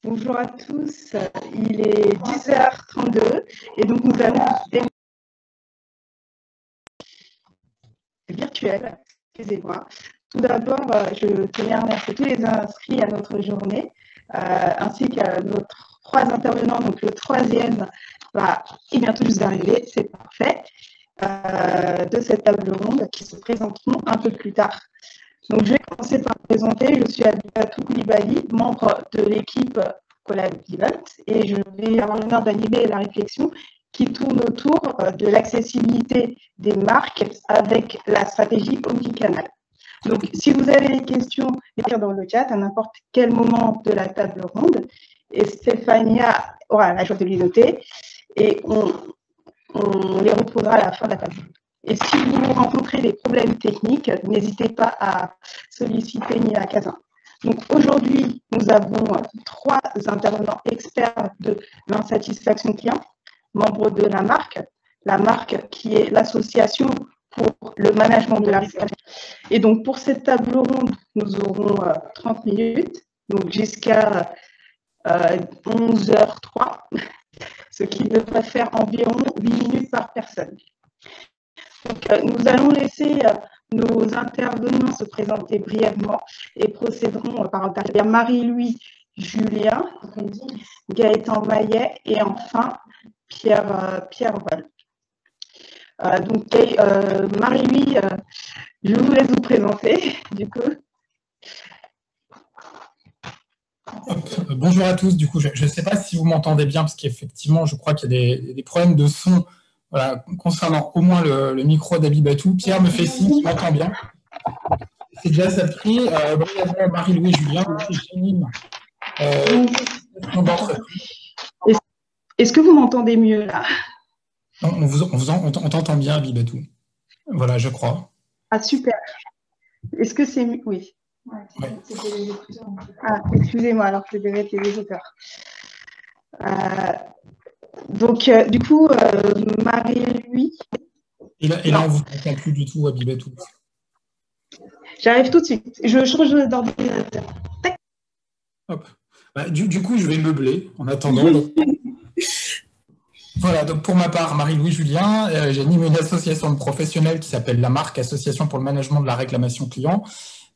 Bonjour à tous, il est 10h32 et donc nous allons démarrer virtuel, excusez-moi. Tout d'abord, je tenais à remercier tous les inscrits à notre journée, ainsi qu'à nos trois intervenants. Donc le troisième est bientôt juste d'arriver, c'est parfait, de cette table ronde qui se présenteront un peu plus tard. Donc, je vais commencer par me présenter. Je suis Abibatou Koulibaly, membre de l'équipe Collab Event, et je vais avoir l'honneur d'animer la réflexion qui tourne autour de l'accessibilité des marques avec la stratégie omnicanal. Donc, si vous avez des questions, écrire dans le chat à n'importe quel moment de la table ronde, et Stéphania aura la joie de les noter, et on les reposera à la fin de la table ronde. Et si vous rencontrez des problèmes techniques, n'hésitez pas à solliciter Mila Cazin. Donc aujourd'hui, nous avons trois intervenants experts de l'insatisfaction client, membres de la marque qui est l'association pour le management de la risque. Et donc pour cette table ronde, nous aurons 30 minutes, donc jusqu'à 11h03, ce qui devrait faire environ 8 minutes par personne. Donc, nous allons laisser nos intervenants se présenter brièvement et procéderons par intervenir Marie-Louis Julien, Gaëtan Maillet et enfin Pierre Vol. Donc, Marie-Louis, je vous laisse vous présenter, du coup. Bonjour à tous, du coup, je ne sais pas si vous m'entendez bien, parce qu'effectivement, je crois qu'il y a des problèmes de son. Voilà, concernant au moins le micro d'Abibatou. Pierre me fait signe qu'il m'entend bien. C'est déjà ça pris. Brièvement, Marie-Louis Julien, j'anime Est-ce que vous m'entendez mieux là? On t'entend bien, Abibatou. Voilà, je crois. Ah, super. Est-ce que c'est mieux? Oui. Ouais. Ah, excusez-moi, alors je devais être les écouteurs. Donc, du coup, Marie-Louis. Et là, on ne vous entend plus du tout, Abibatou. J'arrive tout de suite. Je change d'ordinateur. Du coup, je vais meubler en attendant. Donc... Voilà, donc pour ma part, Marie-Louis Julien, j'anime une association de professionnels qui s'appelle La Marque, Association pour le management de la réclamation client.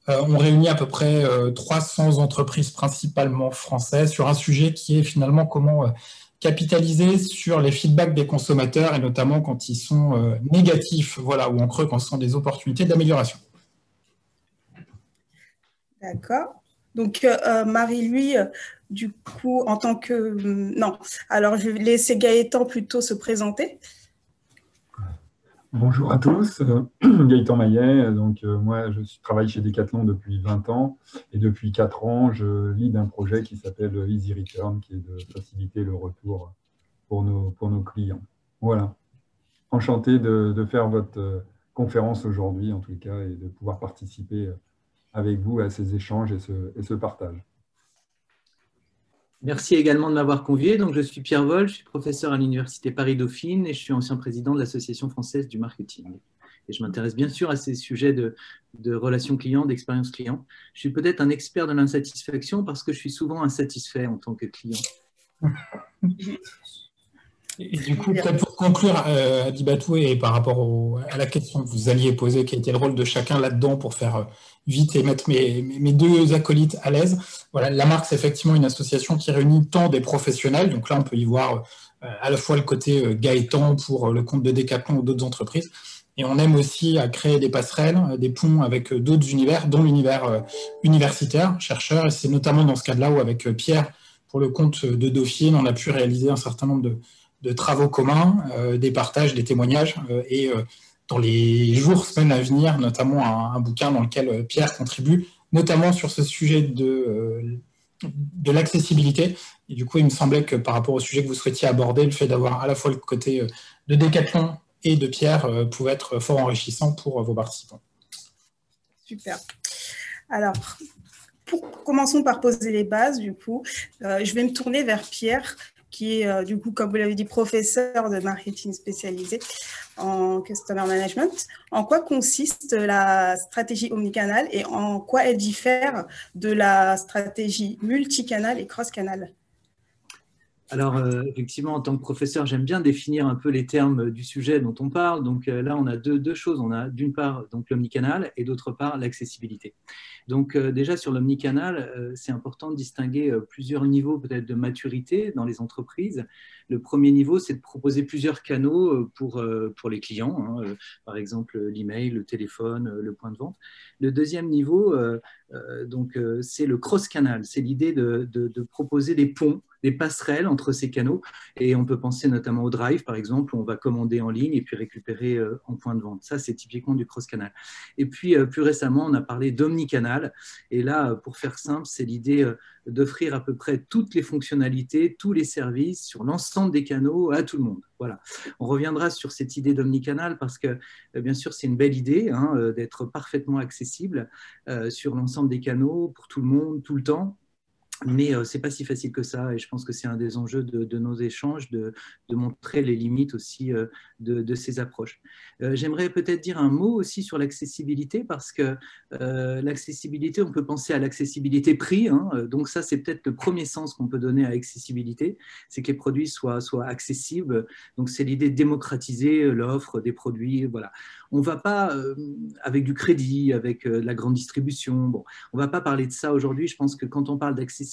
On réunit à peu près 300 entreprises principalement françaises sur un sujet qui est finalement comment capitaliser sur les feedbacks des consommateurs et notamment quand ils sont négatifs, voilà, ou en creux quand ce sont des opportunités d'amélioration. D'accord. Donc, Marie-Louis, du coup, en tant que... non, alors je vais laisser Gaëtan plutôt se présenter. Bonjour à tous, Gaëtan Maillet. Donc, moi, je travaille chez Decathlon depuis 20 ans et depuis 4 ans, je lead un projet qui s'appelle Easy Return, qui est de faciliter le retour pour nos clients. Voilà. Enchanté de faire votre conférence aujourd'hui, en tout cas, et de pouvoir participer avec vous à ces échanges et ce partage. Merci également de m'avoir convié. Donc, je suis Pierre Vol, je suis professeur à l'Université Paris-Dauphine et je suis ancien président de l'Association française du marketing. Et je m'intéresse bien sûr à ces sujets de relations clients, d'expérience client. Je suis peut-être un expert de l'insatisfaction parce que je suis souvent insatisfait en tant que client. Et du coup, peut-être pour conclure, Abibatou, et par rapport à la question que vous alliez poser, quel était le rôle de chacun là-dedans pour faire vite et mettre mes deux acolytes à l'aise. Voilà, la marque, c'est effectivement une association qui réunit tant des professionnels, donc là, on peut y voir à la fois le côté Gaëtan pour le compte de Decathlon ou d'autres entreprises, et on aime aussi à créer des passerelles, des ponts avec d'autres univers, dont l'univers universitaire, chercheur, et c'est notamment dans ce cadre-là où avec Pierre, pour le compte de Dauphine, on a pu réaliser un certain nombre de travaux communs, des partages, des témoignages, et dans les jours, semaines à venir, notamment un bouquin dans lequel Pierre contribue, notamment sur ce sujet de l'accessibilité. Et du coup, il me semblait que par rapport au sujet que vous souhaitiez aborder, le fait d'avoir à la fois le côté de Decathlon et de Pierre pouvait être fort enrichissant pour vos participants. Super. Alors, commençons par poser les bases, du coup. Je vais me tourner vers Pierre, qui est, du coup, comme vous l'avez dit, professeur de marketing spécialisé en Customer Management. En quoi consiste la stratégie omnicanal et en quoi elle diffère de la stratégie multicanal et cross-canal? Alors, effectivement, en tant que professeur, j'aime bien définir un peu les termes du sujet dont on parle. Donc là, on a deux choses. On a d'une part donc l'omnicanal et d'autre part l'accessibilité. Donc déjà sur l'omnicanal, c'est important de distinguer plusieurs niveaux peut-être de maturité dans les entreprises. Le premier niveau, c'est de proposer plusieurs canaux pour les clients, hein, par exemple l'email, le téléphone, le point de vente. Le deuxième niveau, c'est le cross-canal. C'est l'idée de proposer des ponts, des passerelles entre ces canaux. Et on peut penser notamment au Drive, par exemple, où on va commander en ligne et puis récupérer en point de vente. Ça, c'est typiquement du cross-canal. Et puis, plus récemment, on a parlé d'omnicanal. Et là, pour faire simple, c'est l'idée d'offrir à peu près toutes les fonctionnalités, tous les services sur l'ensemble des canaux à tout le monde. Voilà. On reviendra sur cette idée d'omnicanal parce que, bien sûr, c'est une belle idée hein, d'être parfaitement accessible sur l'ensemble des canaux pour tout le monde, tout le temps. Mais ce n'est pas si facile que ça et je pense que c'est un des enjeux de nos échanges, de montrer les limites aussi de ces approches. J'aimerais peut-être dire un mot aussi sur l'accessibilité parce que l'accessibilité, on peut penser à l'accessibilité prix, hein, donc ça c'est peut-être le premier sens qu'on peut donner à l'accessibilité, c'est que les produits soient accessibles, donc c'est l'idée de démocratiser l'offre des produits, voilà. On ne va pas avec du crédit, avec de la grande distribution, bon, on ne va pas parler de ça aujourd'hui, je pense que quand on parle d'accessibilité,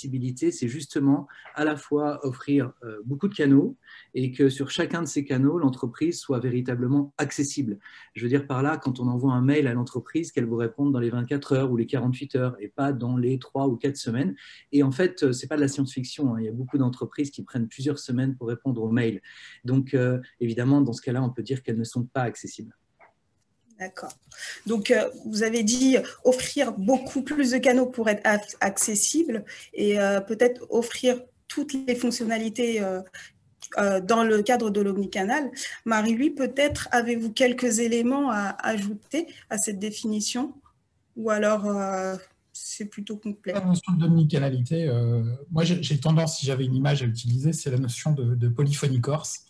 c'est justement à la fois offrir beaucoup de canaux et que sur chacun de ces canaux, l'entreprise soit véritablement accessible. Je veux dire par là, quand on envoie un mail à l'entreprise, qu'elle vous réponde dans les 24 heures ou les 48 heures et pas dans les 3 ou 4 semaines. Et en fait, ce n'est pas de la science-fiction, hein. Il y a beaucoup d'entreprises qui prennent plusieurs semaines pour répondre aux mails. Donc, évidemment, dans ce cas-là, on peut dire qu'elles ne sont pas accessibles. D'accord. Donc, vous avez dit offrir beaucoup plus de canaux pour être accessible et peut-être offrir toutes les fonctionnalités dans le cadre de l'omnicanal. Marie-Louise, peut-être avez-vous quelques éléments à ajouter à cette définition ou alors c'est plutôt complet? La notion d'omnicanalité, moi j'ai tendance, si j'avais une image à utiliser, c'est la notion de polyphony corse.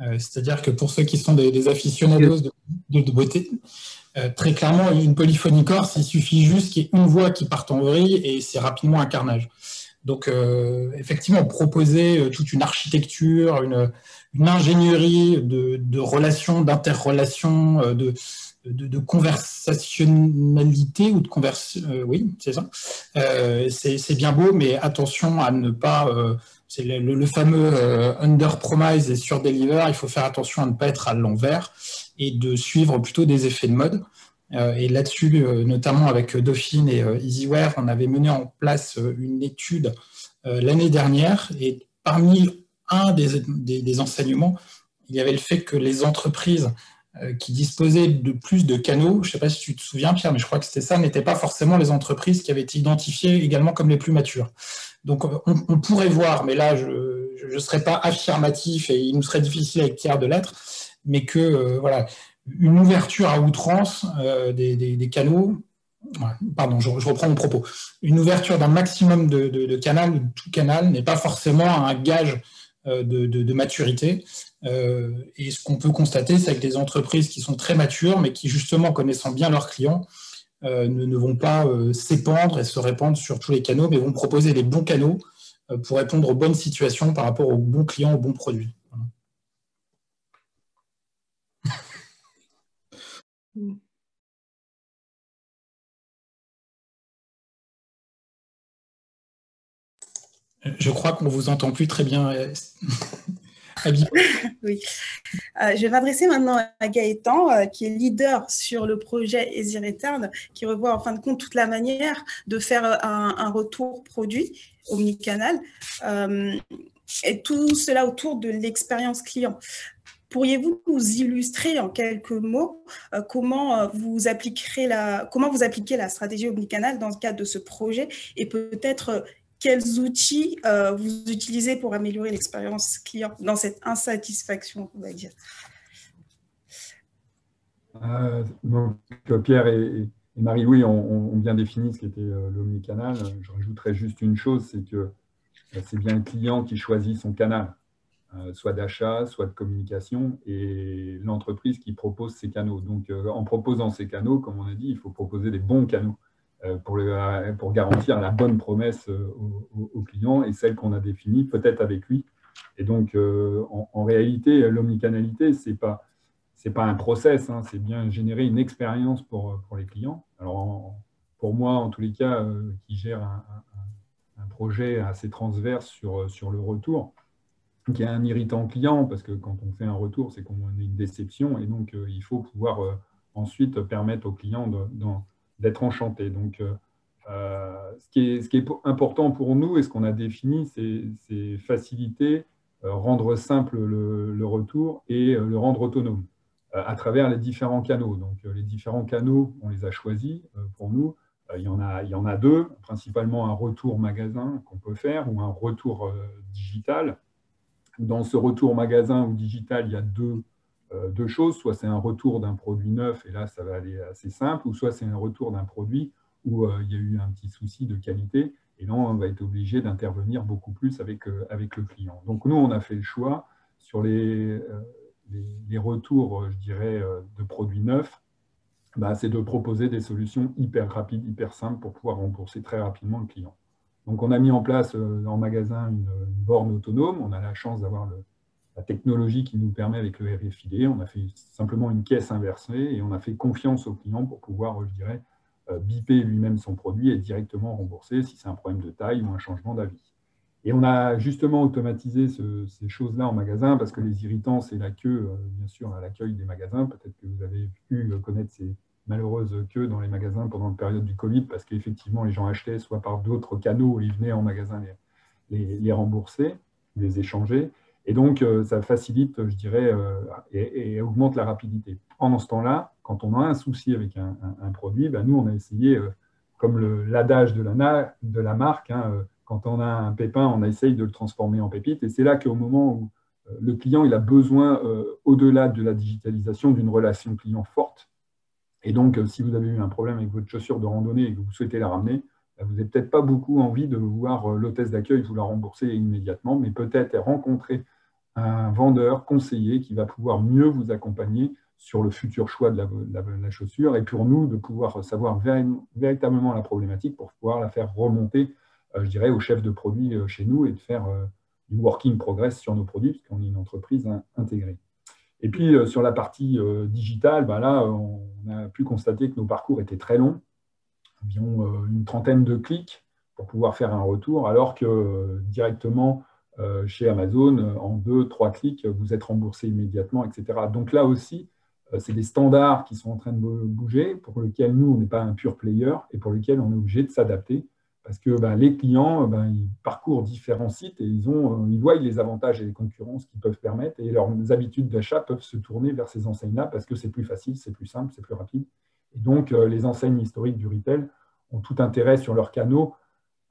C'est-à-dire que pour ceux qui sont des aficionados de beauté, très clairement, une polyphonie corse, il suffit juste qu'il y ait une voix qui parte en vrille et c'est rapidement un carnage. Donc, effectivement, proposer toute une architecture, une ingénierie de relations, d'interrelations, de conversationnalité ou de conversion, oui, c'est ça. C'est bien beau, mais attention à ne pas... c'est le fameux under-promise et sur-deliver. Il faut faire attention à ne pas être à l'envers et de suivre plutôt des effets de mode. Et là-dessus, notamment avec Dauphine et Easyware, on avait mené en place une étude l'année dernière. Et parmi un des enseignements, il y avait le fait que les entreprises qui disposaient de plus de canaux, je ne sais pas si tu te souviens, Pierre, mais je crois que c'était ça, n'étaient pas forcément les entreprises qui avaient été identifiées également comme les plus matures. Donc, on pourrait voir, mais là, je ne serais pas affirmatif et il nous serait difficile avec Pierre de l'être, mais que, voilà, une ouverture à outrance des canaux, pardon, je reprends mon propos, une ouverture d'un maximum de canal, de tout canal, n'est pas forcément un gage de maturité. Et ce qu'on peut constater, c'est que des entreprises qui sont très matures, mais qui, justement, connaissant bien leurs clients, ne vont pas s'épandre et se répandre sur tous les canaux, mais vont proposer les bons canaux pour répondre aux bonnes situations par rapport aux bons clients, aux bons produits. Voilà. Je crois qu'on ne vous entend plus très bien. Oui. Je vais m'adresser maintenant à Gaëtan, qui est leader sur le projet Easy Return, qui revoit en fin de compte toute la manière de faire un retour produit omnicanal, et tout cela autour de l'expérience client. Pourriez-vous nous illustrer en quelques mots comment vous appliquez la stratégie omnicanal dans le cadre de ce projet et peut-être quels outils vous utilisez pour améliorer l'expérience client dans cette insatisfaction, on va dire? Donc, Pierre et Marie-Louise ont bien défini ce qu'était l'omnicanal. Je rajouterais juste une chose, c'est que c'est bien le client qui choisit son canal, soit d'achat, soit de communication, et l'entreprise qui propose ses canaux. Donc, en proposant ces canaux, comme on a dit, il faut proposer des bons canaux pour garantir la bonne promesse au client et celle qu'on a définie, peut-être avec lui, Et donc, en réalité, l'omnicanalité, c'est pas un process, hein, c'est bien générer une expérience pour les clients. Alors, pour moi, en tous les cas, qui gère un projet assez transverse sur le retour, qui est un irritant client, parce que quand on fait un retour, c'est qu'on a une déception, et donc il faut pouvoir ensuite permettre aux clients d'être enchantés. Donc, ce qui est important pour nous, et ce qu'on a défini, c'est faciliter, rendre simple le retour et le rendre autonome à travers les différents canaux. Donc, les différents canaux, on les a choisis pour nous. Il y en a deux, principalement un retour magasin qu'on peut faire ou un retour digital. Dans ce retour magasin ou digital, il y a deux choses. Soit c'est un retour d'un produit neuf, et là, ça va aller assez simple, ou soit c'est un retour d'un produit où il y a eu un petit souci de qualité, et là, on va être obligé d'intervenir beaucoup plus avec le client. Donc, nous, on a fait le choix sur les retours, je dirais, de produits neufs, c'est de proposer des solutions hyper rapides, hyper simples pour pouvoir rembourser très rapidement le client. Donc, on a mis en place en magasin une borne autonome. On a la chance d'avoir la technologie qui nous permet avec le RFID. On a fait simplement une caisse inversée et on a fait confiance au client pour pouvoir, je dirais, biper lui-même son produit et directement rembourser si c'est un problème de taille ou un changement d'avis. Et on a justement automatisé ces choses-là en magasin parce que les irritants, c'est la queue, bien sûr, à l'accueil des magasins. Peut-être que vous avez pu connaître ces malheureuse queue dans les magasins pendant la période du Covid parce qu'effectivement, les gens achetaient soit par d'autres canaux et ils venaient en magasin les rembourser, les échanger. Et donc, ça facilite, je dirais, et augmente la rapidité. Pendant ce temps-là, quand on a un souci avec un produit, nous, on a essayé, comme l'adage de la marque, hein, quand on a un pépin, on essaye de le transformer en pépite. Et c'est là qu'au moment où le client il a besoin, au-delà de la digitalisation, d'une relation client forte. Et donc, si vous avez eu un problème avec votre chaussure de randonnée et que vous souhaitez la ramener, vous n'avez peut-être pas beaucoup envie de voir l'hôtesse d'accueil vous la rembourser immédiatement, mais peut-être rencontrer un vendeur conseiller qui va pouvoir mieux vous accompagner sur le futur choix de la chaussure. Et pour nous, de pouvoir savoir véritablement la problématique pour pouvoir la faire remonter, je dirais, au chef de produit chez nous et de faire du working progress sur nos produits, puisqu'on est une entreprise intégrée. Et puis, sur la partie digitale, là, on a pu constater que nos parcours étaient très longs, environ une trentaine de clics pour pouvoir faire un retour, alors que directement chez Amazon, en 2-3 clics, vous êtes remboursé immédiatement, etc. Donc là aussi, c'est des standards qui sont en train de bouger, pour lesquels nous, on n'est pas un pure player et pour lesquels on est obligé de s'adapter. Parce que les clients, ils parcourent différents sites et ils voient les avantages et les concurrences qu'ils peuvent permettre et leurs habitudes d'achat peuvent se tourner vers ces enseignes-là parce que c'est plus facile, c'est plus simple, c'est plus rapide. Et donc, les enseignes historiques du retail ont tout intérêt sur leurs canaux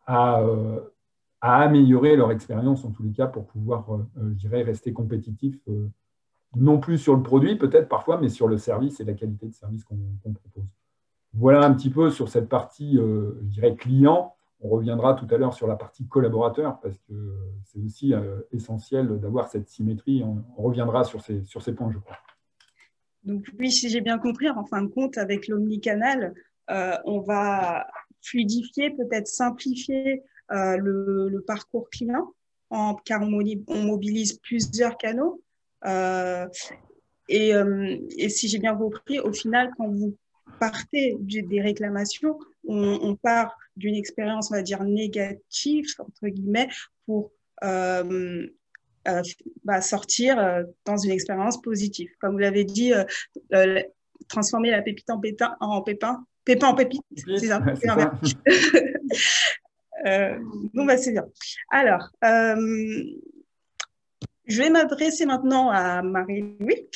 à améliorer leur expérience, en tous les cas, pour pouvoir, je dirais, rester compétitif, non plus sur le produit, peut-être parfois, mais sur le service et la qualité de service qu'on propose. Voilà un petit peu sur cette partie, je dirais, client. On reviendra tout à l'heure sur la partie collaborateur parce que c'est aussi essentiel d'avoir cette symétrie. On reviendra sur ces points, je crois. Donc oui, si j'ai bien compris, en fin de compte, avec l'omnicanal, on va fluidifier, peut-être simplifier le parcours client, car on mobilise plusieurs canaux. Et si j'ai bien compris, au final, quand vous partez des réclamations, on part d'une expérience, on va dire, négative, entre guillemets, pour sortir dans une expérience positive. Comme vous l'avez dit, transformer la pépite en pépin en pépin en pépite, c'est ça. C'est ça. C'est bien. Alors, je vais m'adresser maintenant à Marie-Louis.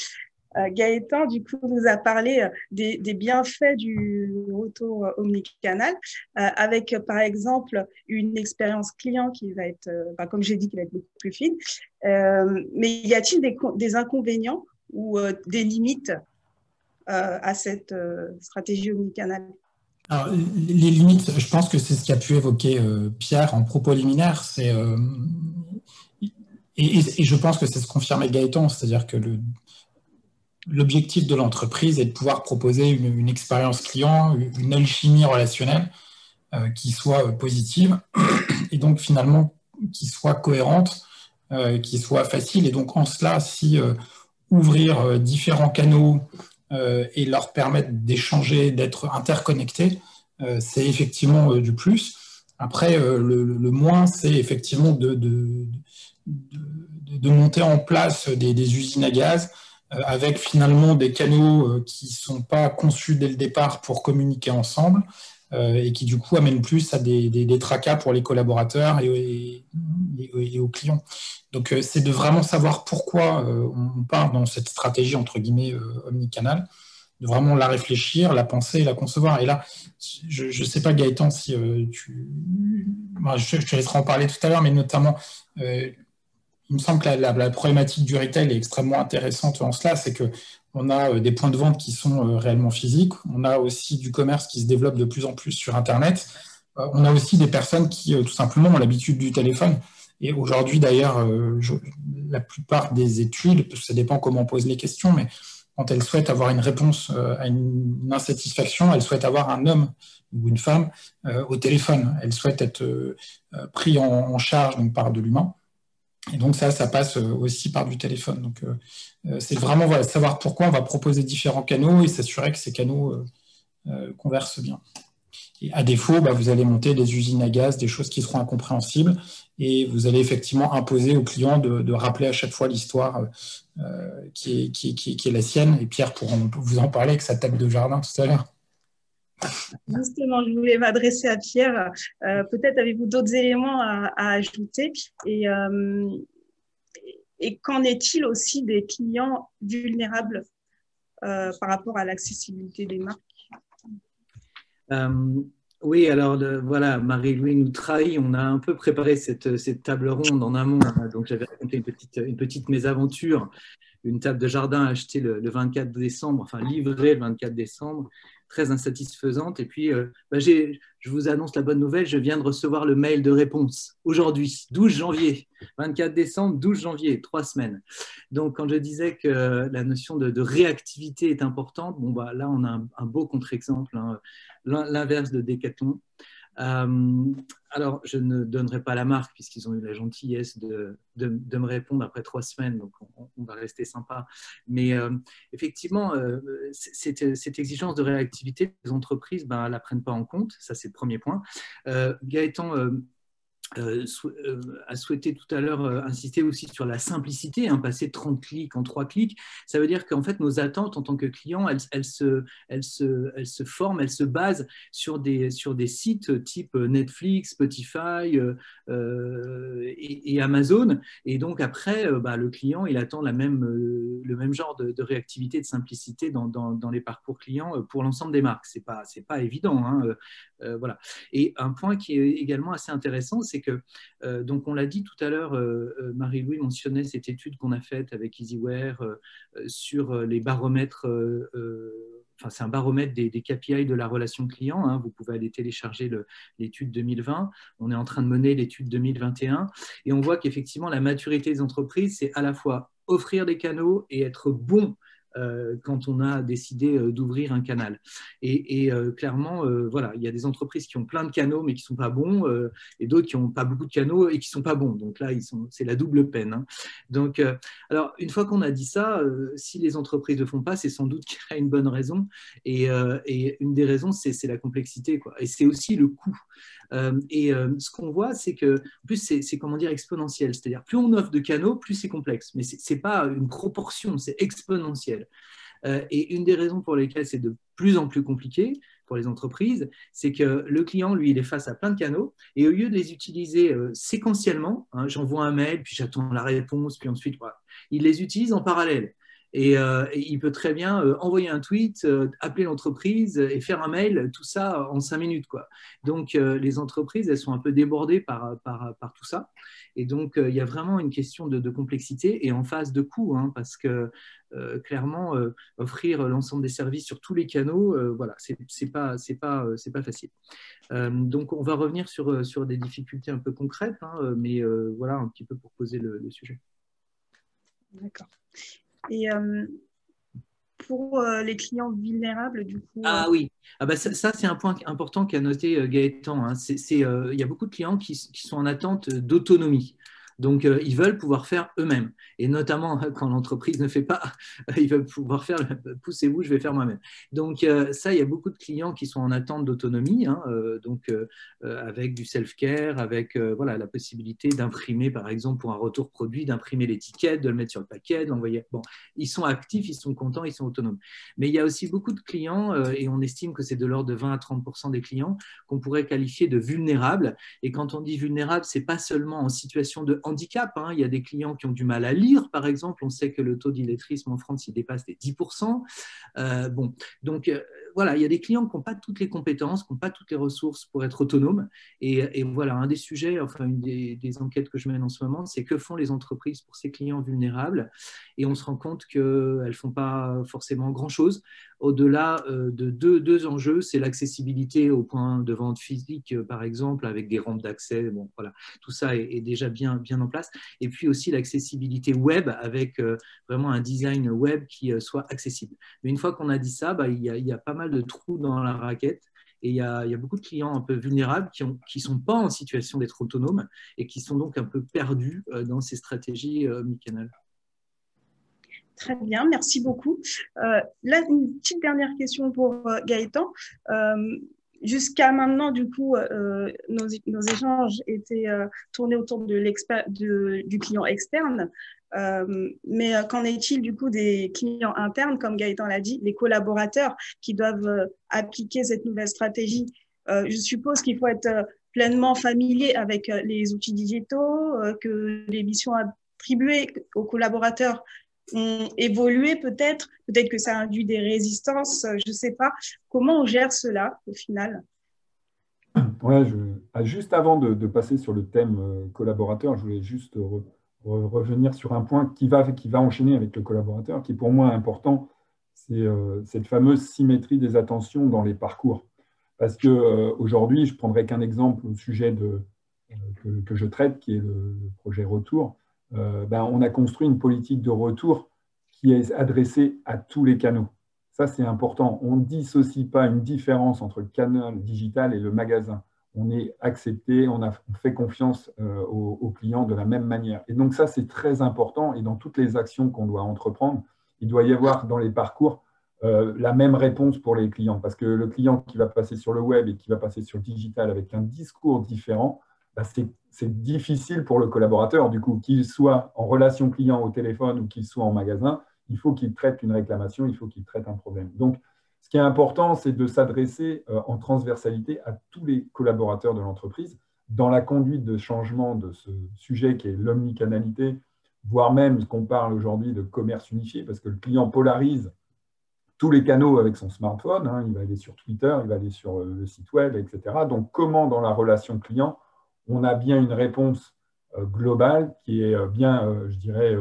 Gaëtan, du coup, nous a parlé des bienfaits du retour omnicanal avec, par exemple, une expérience client qui va être, comme j'ai dit, qui va être beaucoup plus fine. Mais y a-t-il des inconvénients ou des limites à cette stratégie omnicanal? Alors, les limites, je pense que c'est ce qu'a pu évoquer Pierre en propos liminaire. Et je pense que c'est ce confirmé Gaëtan, c'est-à-dire que l'objectif de l'entreprise est de pouvoir proposer une expérience client, une alchimie relationnelle qui soit positive et donc finalement qui soit cohérente qui soit facile. Et donc, en cela, si ouvrir différents canaux et leur permettre d'échanger, d'être interconnectés, c'est effectivement du plus. Après, le moins, c'est effectivement de monter en place des usines à gaz avec finalement des canaux qui ne sont pas conçus dès le départ pour communiquer ensemble et qui du coup amènent plus à des tracas pour les collaborateurs et aux clients. Donc c'est de vraiment savoir pourquoi on part dans cette stratégie entre guillemets omnicanal, de vraiment la réfléchir, la penser et la concevoir. Et là, je ne sais pas Gaëtan si je te laisserai en parler tout à l'heure, mais notamment il me semble que la problématique du retail est extrêmement intéressante en cela, c'est qu'on a des points de vente qui sont réellement physiques, on a aussi du commerce qui se développe de plus en plus sur Internet, on a aussi des personnes qui tout simplement ont l'habitude du téléphone. Et aujourd'hui d'ailleurs, la plupart des études, parce que ça dépend comment on pose les questions, mais quand elles souhaitent avoir une réponse à une insatisfaction, elles souhaitent avoir un homme ou une femme au téléphone. Elles souhaitent être pris en charge donc, par de l'humain. Et donc ça passe aussi par du téléphone. Donc c'est vraiment savoir pourquoi on va proposer différents canaux et s'assurer que ces canaux conversent bien. Et à défaut, vous allez monter des usines à gaz, des choses qui seront incompréhensibles et vous allez effectivement imposer au client de rappeler à chaque fois l'histoire qui est la sienne. Et Pierre pourra vous en parler avec sa table de jardin tout à l'heure. Justement, je voulais m'adresser à Pierre. Peut-être avez-vous d'autres éléments à ajouter et qu'en est-il aussi des clients vulnérables par rapport à l'accessibilité des marques? Oui, alors voilà, Marie-Louise nous trahit. On a un peu préparé cette table ronde en amont. Donc, j'avais raconté une petite mésaventure. Une table de jardin achetée le 24 décembre, enfin livrée le 24 décembre, très insatisfaisante. Et puis, je vous annonce la bonne nouvelle, je viens de recevoir le mail de réponse aujourd'hui, 12 janvier, 24 décembre, 12 janvier, 3 semaines. Donc, quand je disais que la notion de réactivité est importante, là, on a un beau contre-exemple, hein, l'inverse de Decathlon. Alors, je ne donnerai pas la marque puisqu'ils ont eu la gentillesse de me répondre après 3 semaines, donc on va rester sympa. Mais effectivement, cette exigence de réactivité, les entreprises ne la prennent pas en compte, ça c'est le premier point. Gaëtan a souhaité tout à l'heure insister aussi sur la simplicité, passer de 30 clics en 3 clics. Ça veut dire qu'en fait, nos attentes en tant que clients, elles se forment, elles se basent sur des sites type Netflix, Spotify et Amazon. Et donc après, le client, il attend le même genre de réactivité, de simplicité dans les parcours clients pour l'ensemble des marques. C'est pas évident, hein, voilà. Et un point qui est également assez intéressant, c'est que, donc on l'a dit tout à l'heure, Marie-Louise mentionnait cette étude qu'on a faite avec Easyware sur les baromètres, c'est un baromètre des KPI de la relation client, hein, vous pouvez aller télécharger l'étude 2020, on est en train de mener l'étude 2021, et on voit qu'effectivement la maturité des entreprises, c'est à la fois offrir des canaux et être bon quand on a décidé d'ouvrir un canal. Et clairement, voilà, il y a des entreprises qui ont plein de canaux mais qui ne sont pas bons et d'autres qui n'ont pas beaucoup de canaux et qui ne sont pas bons. Donc là, c'est la double peine, hein. Donc, alors, une fois qu'on a dit ça, si les entreprises ne le font pas, c'est sans doute qu'il y a une bonne raison. Et une des raisons, c'est la complexité, quoi. Et c'est aussi le coût. Ce qu'on voit, c'est que, en plus, c'est comment dire, exponentiel. C'est-à-dire, plus on offre de canaux, plus c'est complexe. Mais ce n'est pas une proportion, c'est exponentiel. Et une des raisons pour lesquelles c'est de plus en plus compliqué pour les entreprises, c'est que le client, lui, il est face à plein de canaux et au lieu de les utiliser séquentiellement, hein, j'envoie un mail, puis j'attends la réponse, puis ensuite, voilà, il les utilise en parallèle. Et il peut très bien envoyer un tweet, appeler l'entreprise et faire un mail, tout ça en 5 minutes, quoi. Donc, les entreprises, elles sont un peu débordées par tout ça. Et donc, il y a vraiment une question de complexité et en phase de coût, hein, parce que clairement, offrir l'ensemble des services sur tous les canaux, voilà, c'est pas facile. Donc, on va revenir sur des difficultés un peu concrètes, hein, mais voilà un petit peu pour poser le sujet. D'accord. Et pour les clients vulnérables, du coup… Ah oui, ça c'est un point important qu'a noté Gaëtan, hein. Il y a beaucoup de clients qui sont en attente d'autonomie. Donc, ils veulent pouvoir faire eux-mêmes. Et notamment, quand l'entreprise ne fait pas, ils veulent pouvoir faire « poussez-vous, je vais faire moi-même ». Donc, ça, il y a beaucoup de clients qui sont en attente d'autonomie, hein, avec du self-care, avec voilà, la possibilité d'imprimer, par exemple, pour un retour produit, d'imprimer l'étiquette, de le mettre sur le paquet, de l'envoyer. Bon, ils sont actifs, ils sont contents, ils sont autonomes. Mais il y a aussi beaucoup de clients, et on estime que c'est de l'ordre de 20 à 30% des clients qu'on pourrait qualifier de vulnérables. Et quand on dit vulnérables, ce n'est pas seulement en situation de handicap, hein. Il y a des clients qui ont du mal à lire, par exemple. On sait que le taux d'illettrisme en France, il dépasse les 10%. Bon, donc voilà, il y a des clients qui n'ont pas toutes les compétences, qui n'ont pas toutes les ressources pour être autonomes. Et voilà, un des sujets, enfin une des enquêtes que je mène en ce moment, c'est que font les entreprises pour ces clients vulnérables. Et on se rend compte qu'elles ne font pas forcément grand-chose. Au-delà de deux enjeux, c'est l'accessibilité aux points de vente physiques, par exemple, avec des rampes d'accès. Bon, voilà, tout ça est déjà bien en place. Et puis aussi l'accessibilité web avec vraiment un design web qui soit accessible. Mais une fois qu'on a dit ça, il y a pas mal de trous dans la raquette. Et il y a beaucoup de clients un peu vulnérables qui ne sont pas en situation d'être autonomes et qui sont donc un peu perdus dans ces stratégies omnicanales. Très bien, merci beaucoup. Là, une petite dernière question pour Gaëtan. Jusqu'à maintenant, du coup, nos échanges étaient tournés autour du client externe. Mais qu'en est-il du coup des clients internes, comme Gaëtan l'a dit, les collaborateurs qui doivent appliquer cette nouvelle stratégie? Je suppose qu'il faut être pleinement familier avec les outils digitaux, que les missions attribuées aux collaborateurs ont évolué peut-être que ça induit des résistances, je ne sais pas. Comment on gère cela au final? Ouais, juste avant de passer sur le thème collaborateur, je voulais juste revenir sur un point qui va enchaîner avec le collaborateur, qui pour moi est important, c'est cette fameuse symétrie des attentions dans les parcours. Parce qu'aujourd'hui, je ne prendrai qu'un exemple au sujet que je traite, qui est le projet Retour. On a construit une politique de retour qui est adressée à tous les canaux. Ça, c'est important. On ne dissocie pas une différence entre le canal digital et le magasin. On est accepté, on fait confiance aux clients de la même manière. Et donc ça, c'est très important. Et dans toutes les actions qu'on doit entreprendre, il doit y avoir dans les parcours la même réponse pour les clients. Parce que le client qui va passer sur le web et qui va passer sur le digital avec un discours différent, c'est difficile pour le collaborateur, du coup, qu'il soit en relation client au téléphone ou qu'il soit en magasin, il faut qu'il traite une réclamation, il faut qu'il traite un problème. Donc, ce qui est important, c'est de s'adresser en transversalité à tous les collaborateurs de l'entreprise dans la conduite de changement de ce sujet qui est l'omnicanalité, voire même ce qu'on parle aujourd'hui de commerce unifié, parce que le client polarise tous les canaux avec son smartphone, hein, il va aller sur Twitter, il va aller sur le site web, etc. Donc, comment dans la relation client, on a bien une réponse globale qui est bien, je dirais,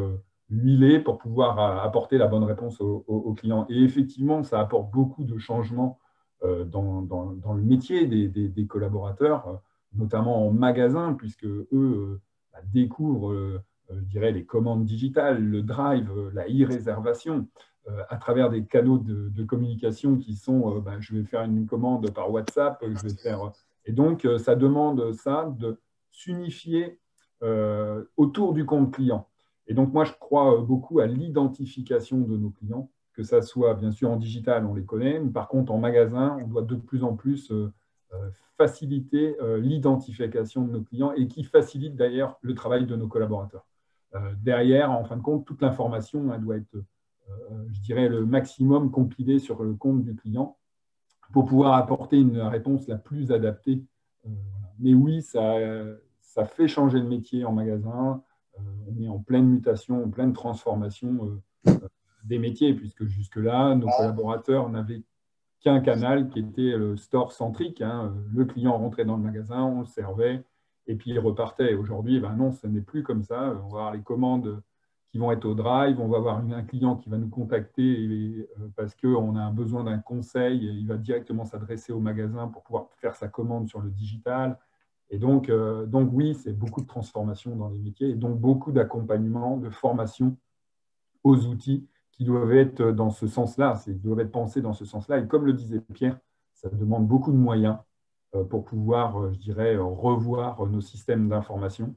huilée pour pouvoir apporter la bonne réponse aux clients. Et effectivement, ça apporte beaucoup de changements dans le métier des collaborateurs, notamment en magasin, puisque eux découvrent, je dirais, les commandes digitales, le drive, la e-réservation, à travers des canaux de communication qui sont, je vais faire une commande par WhatsApp, je vais faire... Et donc, ça demande ça de s'unifier autour du compte client. Et donc, moi, je crois beaucoup à l'identification de nos clients, que ça soit, bien sûr, en digital, on les connaît, mais par contre, en magasin, on doit de plus en plus faciliter l'identification de nos clients et qui facilite d'ailleurs le travail de nos collaborateurs. Derrière, en fin de compte, toute l'information doit être, je dirais, le maximum compilée sur le compte du client pour pouvoir apporter une réponse la plus adaptée. Mais oui, ça fait changer le métier en magasin. On est en pleine mutation, en pleine transformation des métiers, puisque jusque-là, nos collaborateurs n'avaient qu'un canal qui était le store centrique. Hein. Le client rentrait dans le magasin, on le servait, et puis il repartait. Aujourd'hui, non, ce n'est plus comme ça. On va avoir les commandes qui vont être au drive, on va avoir un client qui va nous contacter parce qu'on a besoin d'un conseil, et il va directement s'adresser au magasin pour pouvoir faire sa commande sur le digital. Et donc oui, c'est beaucoup de transformation dans les métiers, et donc beaucoup d'accompagnement, de formation aux outils qui doivent être dans ce sens-là, doivent être pensés dans ce sens-là. Et comme le disait Pierre, ça demande beaucoup de moyens pour pouvoir, je dirais, revoir nos systèmes d'information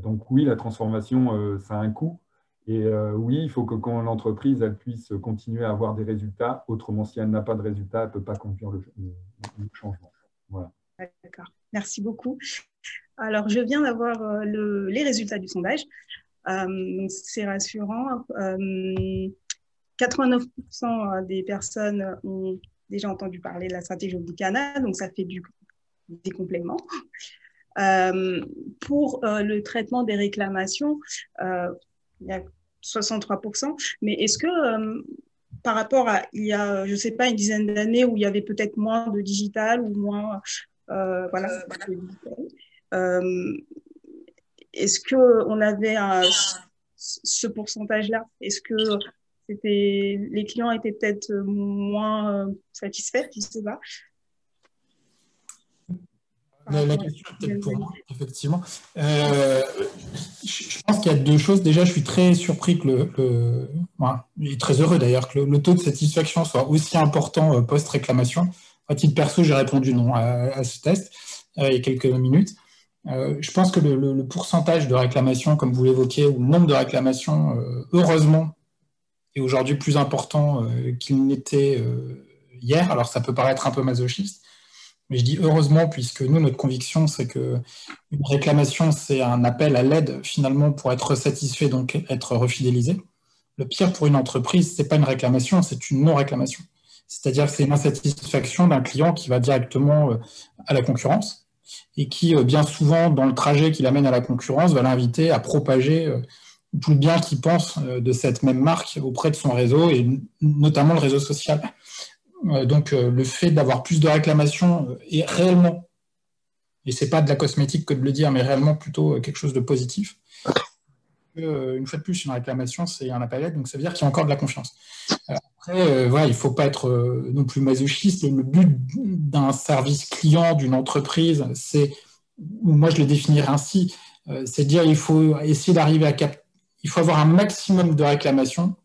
Donc oui, la transformation, ça a un coût. Et oui, il faut que quand l'entreprise elle puisse continuer à avoir des résultats, autrement si elle n'a pas de résultats, elle ne peut pas conduire le changement. Voilà. D'accord, merci beaucoup. Alors, je viens d'avoir les résultats du sondage. C'est rassurant. 89% des personnes ont déjà entendu parler de la stratégie omnicanal, donc ça fait des compléments. Pour le traitement des réclamations, il y a 63%, mais est-ce que par rapport à il y a, je ne sais pas, une dizaine d'années où il y avait peut-être moins de digital ou moins voilà, de digital, est-ce qu'on avait ce pourcentage-là? Est-ce que les clients étaient peut-être moins satisfaits? Je ne sais pas. La question est peut-être pour moi, effectivement. Je pense qu'il y a deux choses. Déjà, je suis très surpris que et très heureux d'ailleurs, que le taux de satisfaction soit aussi important post-réclamation. À titre perso, j'ai répondu non à ce test il y a quelques minutes. Je pense que le pourcentage de réclamations, comme vous l'évoquiez, ou le nombre de réclamations, heureusement, est aujourd'hui plus important qu'il n'était hier. Alors, ça peut paraître un peu masochiste, mais je dis heureusement, puisque nous, notre conviction, c'est qu'une réclamation, c'est un appel à l'aide, finalement, pour être satisfait, donc être refidélisé. Le pire pour une entreprise, ce n'est pas une réclamation, c'est une non-réclamation. C'est-à-dire que c'est une insatisfaction d'un client qui va directement à la concurrence et qui, bien souvent, dans le trajet qui l'amène à la concurrence, va l'inviter à propager tout le bien qu'il pense de cette même marque auprès de son réseau, et notamment le réseau social. Donc, le fait d'avoir plus de réclamations est réellement, et ce n'est pas de la cosmétique que de le dire, mais réellement plutôt quelque chose de positif. Une fois de plus, une réclamation, c'est un appel à l'aide, donc ça veut dire qu'il y a encore de la confiance. Après, voilà, il ne faut pas être non plus masochiste. Le but d'un service client, d'une entreprise, c'est, moi je le définirais ainsi, c'est de dire qu'il faut essayer d'arriver il faut avoir un maximum de réclamations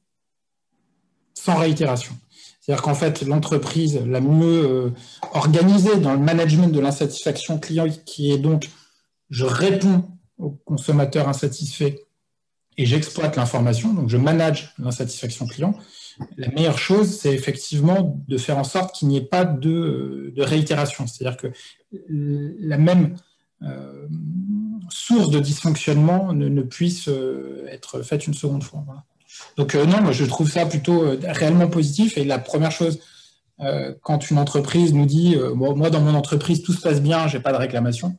sans réitération. C'est-à-dire qu'en fait, l'entreprise la mieux organisée dans le management de l'insatisfaction client, qui est donc, je réponds au consommateur insatisfait et j'exploite l'information, donc je manage l'insatisfaction client. La meilleure chose, c'est effectivement de faire en sorte qu'il n'y ait pas de réitération. C'est-à-dire que la même source de dysfonctionnement ne puisse être faite une seconde fois. Voilà. Donc non, moi je trouve ça plutôt réellement positif. Et la première chose, quand une entreprise nous dit moi dans mon entreprise tout se passe bien, j'ai pas de réclamation,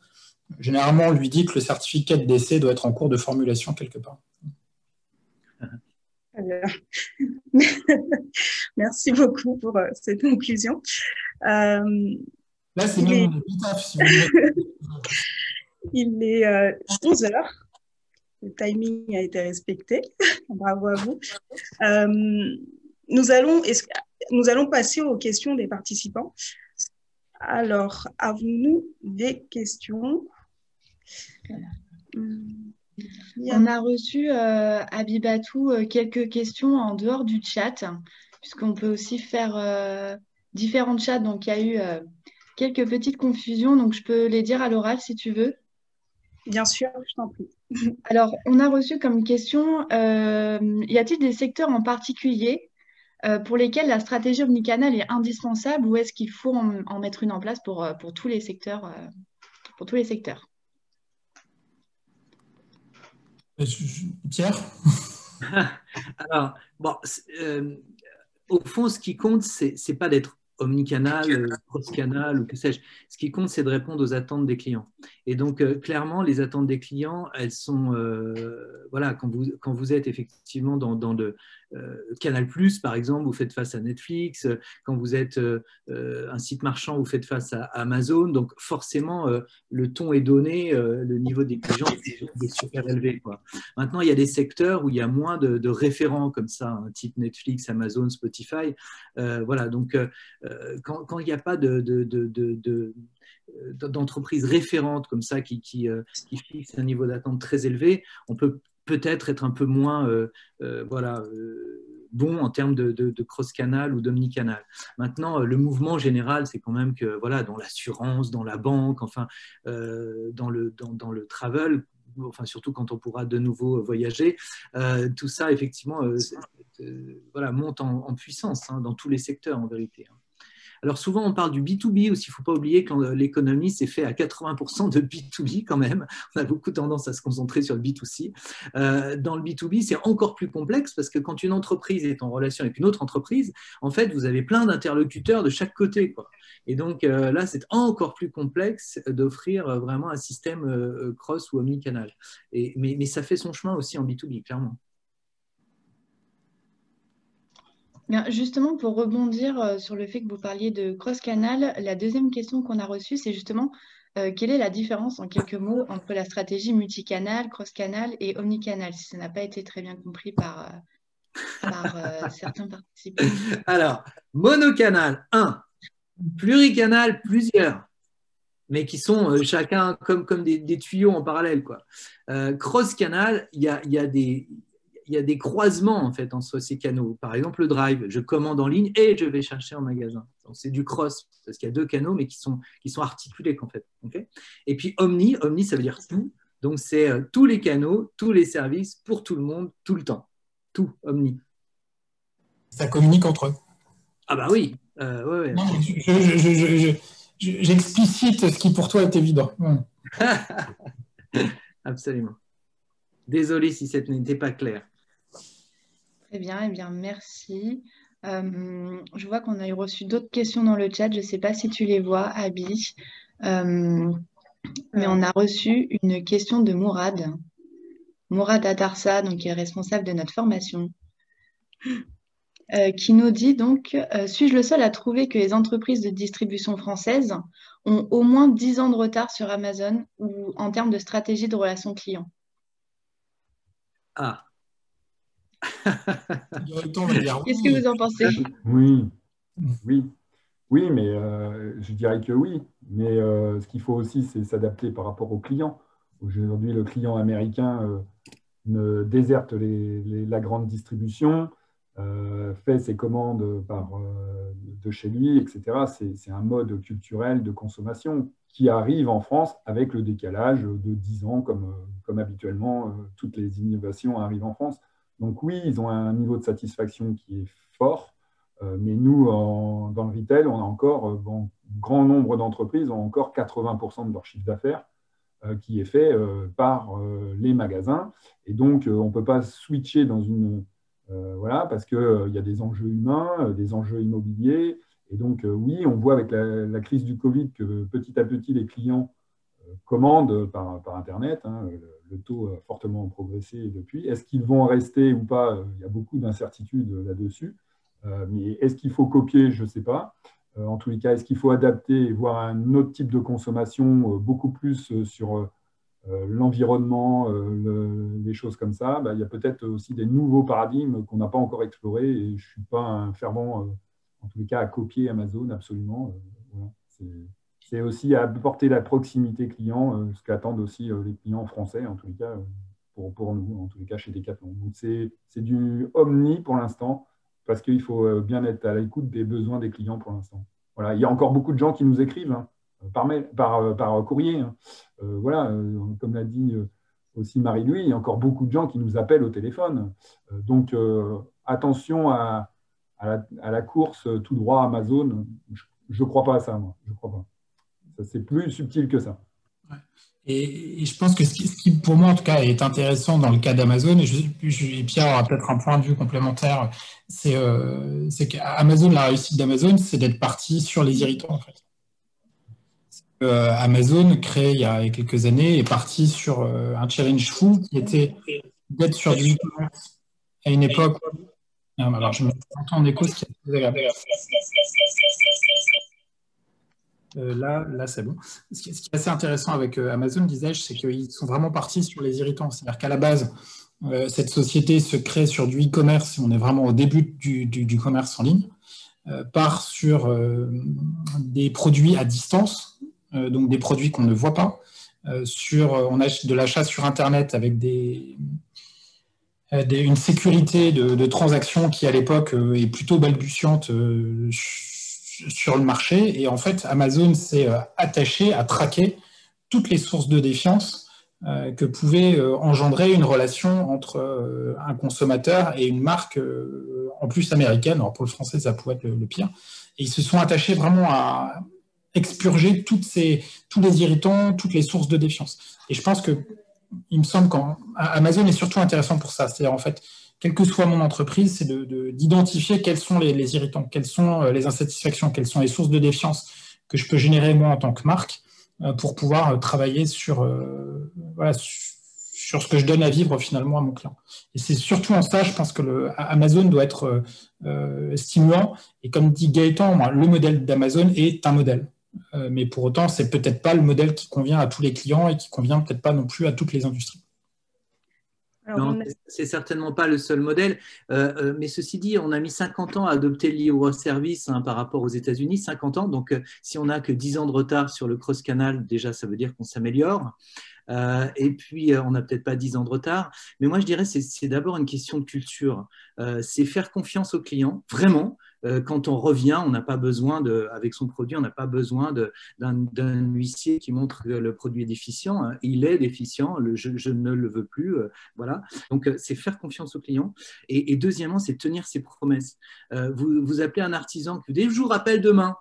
généralement on lui dit que le certificat de décès doit être en cours de formulation quelque part. Merci beaucoup pour cette conclusion. Là, c'est même mon épitaphe, si vous voulez. Il est 11 heures. Le timing a été respecté. Bravo à vous. Nous allons passer aux questions des participants. Alors, avons-nous des questions? On a reçu, Abibatou, quelques questions en dehors du chat, puisqu'on peut aussi faire différents chats. Donc, il y a eu quelques petites confusions. Donc, je peux les dire à l'oral si tu veux. Bien sûr, je t'en prie. Alors, on a reçu comme question, y a-t-il des secteurs en particulier pour lesquels la stratégie omnicanal est indispensable, ou est-ce qu'il faut en mettre une en place pour tous les secteurs, Pierre? Alors, bon, au fond, ce qui compte, c'est pas d'être omnicanal, cross-canal ou que sais-je. Ce qui compte, c'est de répondre aux attentes des clients. Et donc, clairement, les attentes des clients, elles sont, voilà, quand vous êtes effectivement dans le Canal+, par exemple, vous faites face à Netflix. Quand vous êtes un site marchand, vous faites face à Amazon. Donc, forcément, le ton est donné, le niveau d'exigence est super élevé, quoi. Maintenant, il y a des secteurs où il y a moins de référents comme ça, hein, type Netflix, Amazon, Spotify. Voilà, donc quand il n'y a pas d'entreprise référente comme ça qui fixe un niveau d'attente très élevé, on peut peut-être être un peu moins voilà, bon en termes de cross-canal ou d'omnicanal. Maintenant, le mouvement général, c'est quand même que voilà, dans l'assurance, dans la banque, enfin, dans le travel, enfin surtout quand on pourra de nouveau voyager, tout ça effectivement voilà, monte en puissance dans tous les secteurs en vérité. Alors souvent on parle du B2B aussi, il ne faut pas oublier que l'économie c'est fait à 80% de B2B quand même, on a beaucoup tendance à se concentrer sur le B2C. Dans le B2B c'est encore plus complexe parce que quand une entreprise est en relation avec une autre entreprise, en fait vous avez plein d'interlocuteurs de chaque côté, quoi. Et donc là c'est encore plus complexe d'offrir vraiment un système cross ou omnicanal. Mais ça fait son chemin aussi en B2B, clairement. Bien, justement, pour rebondir sur le fait que vous parliez de cross-canal, la deuxième question qu'on a reçue, c'est justement quelle est la différence, en quelques mots, entre la stratégie multicanal, cross-canal et omnicanal, si ça n'a pas été très bien compris par certains participants. Alors, monocanal, 1. Pluricanal, plusieurs, mais qui sont chacun comme des tuyaux en parallèle, quoi. Cross-canal, il y a des croisements en fait entre ces canaux. Par exemple, le drive, je commande en ligne et je vais chercher en magasin. C'est du cross parce qu'il y a deux canaux mais qui sont articulés en fait. Okay, et puis omni, ça veut dire tout. Donc c'est tous les canaux, tous les services pour tout le monde, tout le temps. Tout omni. Ça communique entre eux. Ah bah oui. Ouais. Non, j'explicite ce qui pour toi est évident. Absolument. Désolé si ça n'était pas clair. Très bien, eh bien merci. Je vois qu'on a reçu d'autres questions dans le chat. Je ne sais pas si tu les vois, Abby. Mais on a reçu une question de Mourad. Mourad Adarsa, donc, qui est responsable de notre formation, qui nous dit donc suis-je le seul à trouver que les entreprises de distribution françaises ont au moins 10 ans de retard sur Amazon ou en termes de stratégie de relation client? Ah. Qu'est-ce que vous en pensez? Oui, mais je dirais que oui. Mais ce qu'il faut aussi, c'est s'adapter par rapport aux clients. Aujourd'hui, le client américain déserte la grande distribution, fait ses commandes de chez lui, etc. C'est un mode culturel de consommation qui arrive en France avec le décalage de 10 ans, comme habituellement, toutes les innovations arrivent en France. Donc oui, ils ont un niveau de satisfaction qui est fort, mais nous, dans le retail, on a encore, grand nombre d'entreprises ont encore 80% de leur chiffre d'affaires qui est fait par les magasins. Et donc, on ne peut pas switcher dans une... voilà, parce qu'il y a des enjeux humains, des enjeux immobiliers. Et donc, oui, on voit avec la crise du Covid que petit à petit, les clients commandent par Internet. Hein, le taux a fortement progressé depuis. Est-ce qu'ils vont rester ou pas? Il y a beaucoup d'incertitudes là-dessus. Mais est-ce qu'il faut copier? Je ne sais pas. En tous les cas, est-ce qu'il faut adapter et voir un autre type de consommation beaucoup plus sur l'environnement, les choses comme ça? Il y a peut-être aussi des nouveaux paradigmes qu'on n'a pas encore explorés et je ne suis pas un fervent, en tous les cas, à copier Amazon, absolument. Voilà. C'est aussi à apporter la proximité client, ce qu'attendent aussi les clients français, en tous les cas, pour nous, en tous les cas, chez Decathlon. Donc, c'est du omni pour l'instant, parce qu'il faut bien être à l'écoute des besoins des clients pour l'instant. Voilà. Il y a encore beaucoup de gens qui nous écrivent par mail, par courrier. Hein. Voilà, comme l'a dit aussi Marie-Louis, il y a encore beaucoup de gens qui nous appellent au téléphone. Donc, attention à la course tout droit Amazon. Je ne crois pas à ça, moi. Je crois pas. C'est plus subtil que ça. Ouais. Et je pense que ce qui, pour moi, en tout cas, est intéressant dans le cas d'Amazon, et Pierre aura peut-être un point de vue complémentaire, c'est qu'Amazon, la réussite d'Amazon, c'est d'être parti sur les irritants, en fait. Amazon, créé il y a quelques années, est parti sur un challenge fou qui était d'être sur du e-commerce à une époque. Alors, je me entends en écho, ce qui est désagréable. Là, c'est bon. Ce qui est assez intéressant avec Amazon, disais-je, c'est qu'ils sont vraiment partis sur les irritants. C'est-à-dire qu'à la base, cette société se crée sur du e-commerce, on est vraiment au début du commerce en ligne, part sur des produits à distance, donc des produits qu'on ne voit pas. On a de l'achat sur Internet avec une sécurité de transactions qui, à l'époque, est plutôt balbutiante sur le marché. Et en fait, Amazon s'est attaché à traquer toutes les sources de défiance que pouvait engendrer une relation entre un consommateur et une marque en plus américaine. Alors pour le français, ça pouvait être le pire. Et ils se sont attachés vraiment à expurger tous les irritants, toutes les sources de défiance. Et je pense que, il me semble qu'Amazon est surtout intéressant pour ça. C'est-à-dire, en fait, quelle que soit mon entreprise, c'est d'identifier quels sont les irritants, quelles sont les insatisfactions, quelles sont les sources de défiance que je peux générer moi en tant que marque pour pouvoir travailler sur ce que je donne à vivre finalement à mon client. Et c'est surtout en ça, je pense que Amazon doit être stimulant. Et comme dit Gaëtan, le modèle d'Amazon est un modèle. Mais pour autant, c'est peut-être pas le modèle qui convient à tous les clients et qui convient peut-être pas non plus à toutes les industries. Non, c'est certainement pas le seul modèle. Mais ceci dit, on a mis 50 ans à adopter le libre service par rapport aux États-Unis, 50 ans. Donc, si on n'a que 10 ans de retard sur le cross-canal, déjà, ça veut dire qu'on s'améliore. Et puis, on n'a peut-être pas 10 ans de retard. Mais moi, je dirais que c'est d'abord une question de culture. C'est faire confiance aux clients, vraiment. Quand on revient, on n'a pas besoin avec son produit, on n'a pas besoin d'un huissier qui montre que le produit est déficient. Il est déficient, je ne le veux plus. Voilà. Donc, c'est faire confiance aux clients. Et deuxièmement, c'est tenir ses promesses. Vous appelez un artisan qui vous dit « je vous rappelle demain ».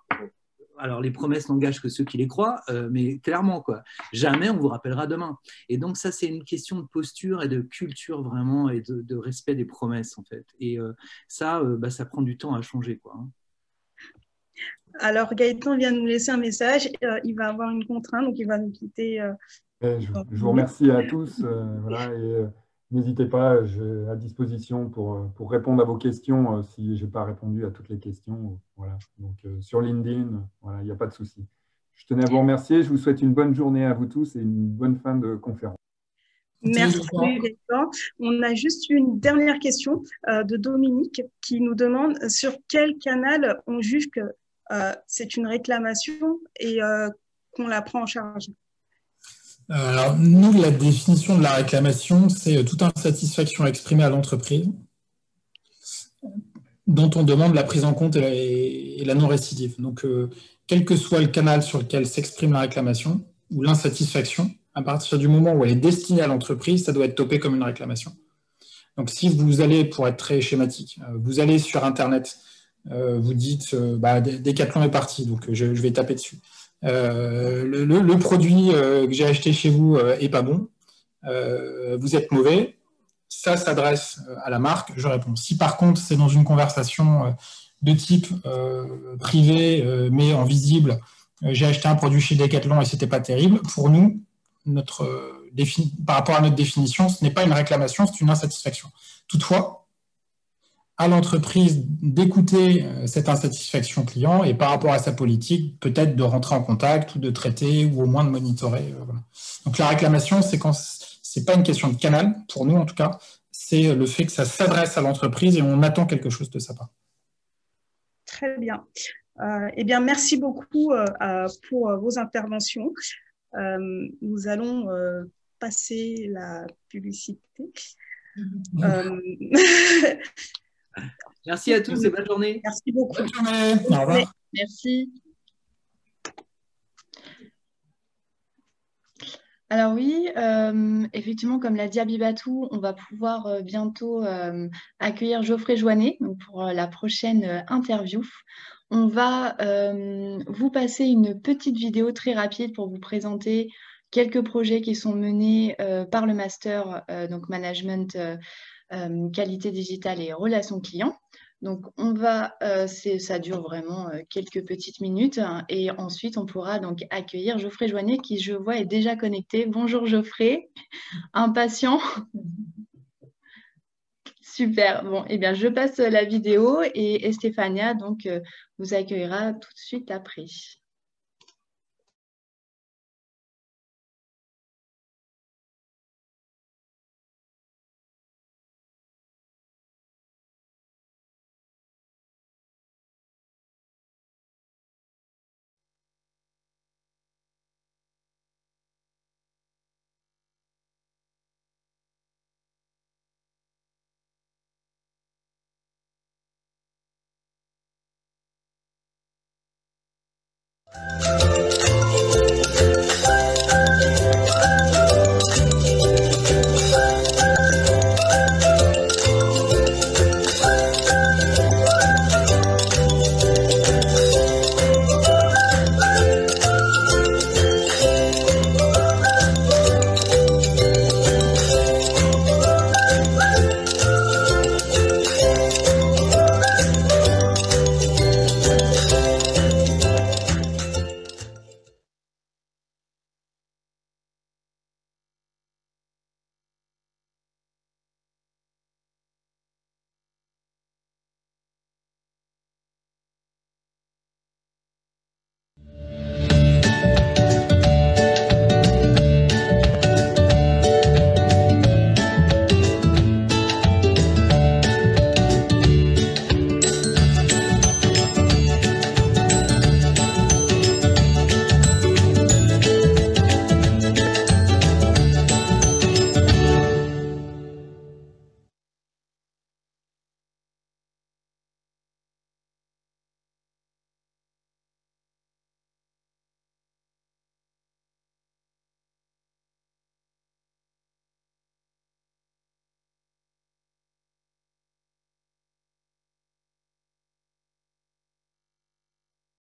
Alors, les promesses n'engagent que ceux qui les croient, mais clairement, quoi. Jamais on vous rappellera demain. Et donc, ça, c'est une question de posture et de culture vraiment et de respect des promesses, en fait. Et ça prend du temps à changer, quoi. Alors, Gaëtan vient de nous laisser un message. Il va avoir une contrainte, donc il va nous quitter. Je vous remercie à tous. Voilà, et n'hésitez pas, je suis à disposition pour répondre à vos questions si je n'ai pas répondu à toutes les questions. Voilà. Donc, sur LinkedIn, voilà, il n'y a pas de souci. Je tenais à vous remercier. Je vous souhaite une bonne journée à vous tous et une bonne fin de conférence. Merci, Gaëtan. On a juste une dernière question de Dominique qui nous demande sur quel canal on juge que c'est une réclamation et qu'on la prend en charge. Alors, nous, la définition de la réclamation, c'est toute insatisfaction exprimée à l'entreprise dont on demande la prise en compte et la non-récidive. Donc, quel que soit le canal sur lequel s'exprime la réclamation ou l'insatisfaction, à partir du moment où elle est destinée à l'entreprise, ça doit être topé comme une réclamation. Donc, si vous allez, pour être très schématique, vous allez sur Internet, vous dites Decathlon est parti, donc je vais taper dessus. Le produit que j'ai acheté chez vous est pas bon, vous êtes mauvais, ça s'adresse à la marque, je réponds. Si par contre c'est dans une conversation de type privé mais en visible, j'ai acheté un produit chez Decathlon et c'était pas terrible, pour nous, par rapport à notre définition, ce n'est pas une réclamation, c'est une insatisfaction. Toutefois, à l'entreprise d'écouter cette insatisfaction client et par rapport à sa politique, peut-être de rentrer en contact ou de traiter ou au moins de monitorer. Voilà. Donc la réclamation, c'est pas une question de canal, pour nous en tout cas, c'est le fait que ça s'adresse à l'entreprise et on attend quelque chose de sa part. Très bien. Eh bien, merci beaucoup pour vos interventions. Nous allons passer la publicité. Merci à tous et bonne journée. Merci beaucoup. Bonne journée. Au revoir. Merci. Alors oui, effectivement, comme l'a dit Abibatou, on va pouvoir bientôt accueillir Geoffrey Joannet pour la prochaine interview. On va vous passer une petite vidéo très rapide pour vous présenter quelques projets qui sont menés par le master, donc management, qualité digitale et relations clients. Donc, ça dure vraiment quelques petites minutes et ensuite, on pourra donc accueillir Geoffrey Joannet qui, je vois, est déjà connecté. Bonjour Geoffrey, impatient. Super. Bon, eh bien, je passe la vidéo et Stéphania donc, vous accueillera tout de suite après.